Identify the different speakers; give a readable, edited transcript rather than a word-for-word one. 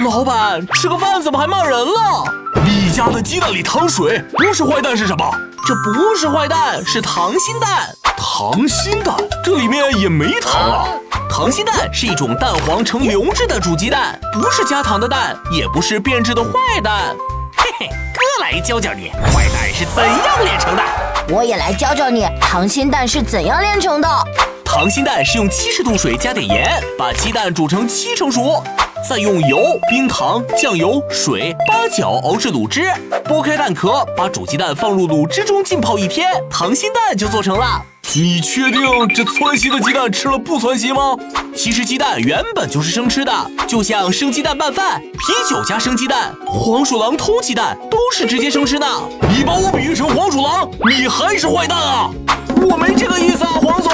Speaker 1: 老板，吃个饭怎么还骂人了？你家的鸡蛋里糖水，不是坏蛋是什么？这不是坏蛋，是溏心蛋。溏心蛋？这里面也没糖啊！溏心蛋是一种蛋黄呈流质的煮鸡蛋，不是加糖的蛋，也不是变质的坏蛋。嘿嘿，哥来教教你，坏蛋是怎样炼成的。
Speaker 2: 我也来教教你，溏心蛋是怎样炼成的。
Speaker 1: 溏心蛋是用70度水加点盐，把鸡蛋煮成7成熟，再用油、冰糖、酱油、水、八角熬至卤汁。剥开蛋壳，把煮鸡蛋放入卤汁中浸泡1天，溏心蛋就做成了。你确定这窜稀的鸡蛋吃了不窜稀吗？其实鸡蛋原本就是生吃的，就像生鸡蛋拌饭、啤酒加生鸡蛋、黄鼠狼偷鸡蛋都是直接生吃的。你把我比喻成黄鼠狼，你还是坏蛋啊！我没这个意思啊，黄总。